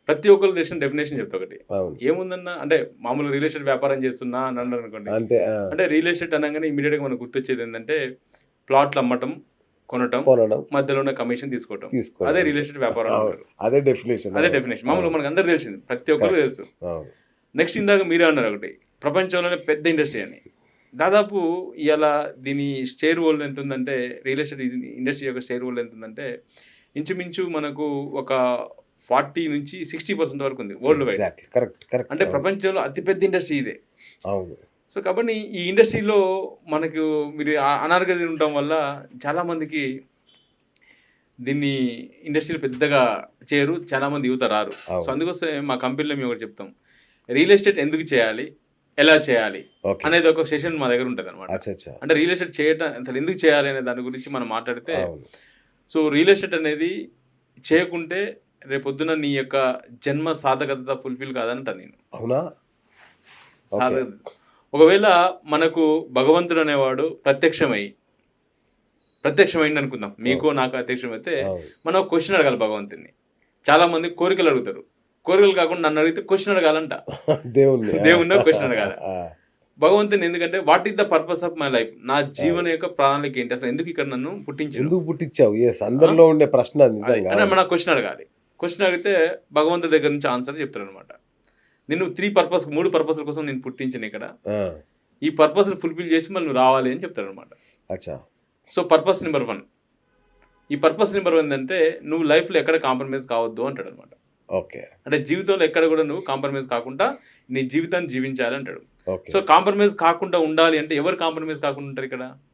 ప్రతి ఒక్కరు తెలిసిన డెఫినేషన్ చెప్తా ఒకటి. అవును. ఏముందన్న అంటే మామూలుగా రియల్ ఎస్టేట్ వ్యాపారం చేస్తున్నా అని అన్నారనుకోండి. అంటే అంటే రియల్ ఎస్టేట్ అనంగానే ఇమ్మీడియేట్‌గా మనకు గుర్తొచ్చేది ఏందంటే ప్లాట్లు అమ్మటం, కొనటం, కొనడం, మధ్యలో ఉన్న కమిషన్ తీసుకోవటం. తీసుకోవడం అదే రియల్ అంతే. ఎస్టేట్ వ్యాపారం అవును. అంటారు. అదే డెఫినిషన్. అదే అవును. డెఫినేషన్. మామూలుగా అవును. మనకు అందరికి తెలిసింది. ప్రతి ఒక్కరికి కరెక్ట్. తెలుసు. అవును. నెక్స్ట్ ఇందాక మీరే అన్నారు ఒకటి. ప్రపంచంలోనే పెద్ద ఇండస్ట్రీ అని. దాదాపు ఇయాల దీని షేర్ హోల్డర్ ఎంతుందంటే రియల్ ఎస్టేట్ ఇండస్ట్రీ యొక్క షేర్ హోల్డర్ ఎంతుందంటే ఇంచుమించు మనకు ఒక 40-60% వరకు ఉంది world wide. Exactly. Correct. Correct. అంటే అవును. ప్రపంచంలో అతిపెద్ద ఇండస్ట్రీ ఇదే. అవును. సో, కాబట్టి ఈ ఇండస్ట్రీలో మనకు మీరు అనార్గనైజ్డ్ ఉండటం వల్ల చాలామందికి దీన్ని ఇండస్ట్రీలో పెద్దగా చేయరు. చాలామంది యువత రారు. సో, అవును. అందుకోసమే మా కంపెనీలో మేము ఒకటి చెప్తాం. రియల్ ఎస్టేట్ ఎందుకు చేయాలి? ఎలా చేయాలి? ఓకే. అనేది ఒక సెషన్ మా దగ్గర ఉంటదనమాట. అచ్చచ్చా! అంటే రియల్ ఎస్టేట్ చేయటం అసలు ఎందుకు చేయాలి అనే దాని గురించి మనం మాట్లాడితే, అవును. సో, రియల్ ఎస్టేట్ అనేది చేయకుంటే రేపొద్దున నీ యొక్క జన్మ సార్థకత ఫుల్‌ఫిల్ కాదంటా నేను. అవునా? ఓకే. సాధ ఒకవేళ మనకు భగవంతుడు అనేవాడు ప్రత్యక్షమైండనుకుందాం. మీకో అవును. నాకో ప్రత్యక్షమైతే అవును. మనం ఒక క్వెషన్ అడగాలి భగవంతుడిని. చాలామంది కోరికలు అడుగుతారు. కోరికలు కాకుండా నన్ను అడిగితే క్వెషన్ అడగాలంట. దేవుణ్ణి. దేవుడినో క్వెషన్ అడగాల. ఆ! భగవంతుని ఎందుకంటే what is the purpose of my life? నా జీవన అవును. యొక్క ప్రణాళిక ఏంటి? అసలు ఎందుకు ఇక్కడ నన్ను పుట్టించినవు? ఎందుకు పుట్టించావు? యెస్. ఆ! అందరిలో ఉండే ప్రశ్న అది అది. నిజంగా. అంటే అవును. మనం క్వెషన్ అడగాలి. క్వెషన్ అడిగితే భగవంతుడి దగ్గర నుంచి ఆన్సర్ చెప్తాడనమాట. నిన్ను 3 పర్పస్‌ల కోసం నేను పుట్టించాను ఇక్కడ. ఆ! ఈ పర్పస్‌ని ఫుల్‌ఫిల్ చేసి మళ్ళీ నువ్వు రావాలి అని చెప్తాడనమాట. అచ్చా! So, purpose number 1. ఈ పర్పస్ నంబర్ 1 ఏందంటే నువ్వు లైఫ్‌లో ఎక్కడ కాంప్రమైజ్ కావద్దు అంటాడనమాట. ఓకే. అంటే జీవితంలో ఎక్కడ కూడా నువ్వు కాంప్రమైజ్ కాకుండా నీ జీవితాన్ని జీవించాలి అంటాడు. ఓకే. సో, కాంప్రమైజ్ కాకుండా ఉండాలి అంటే ఎవరు కాంప్రమైజ్ కాకుండా ఉంటారు ఇక్కడ?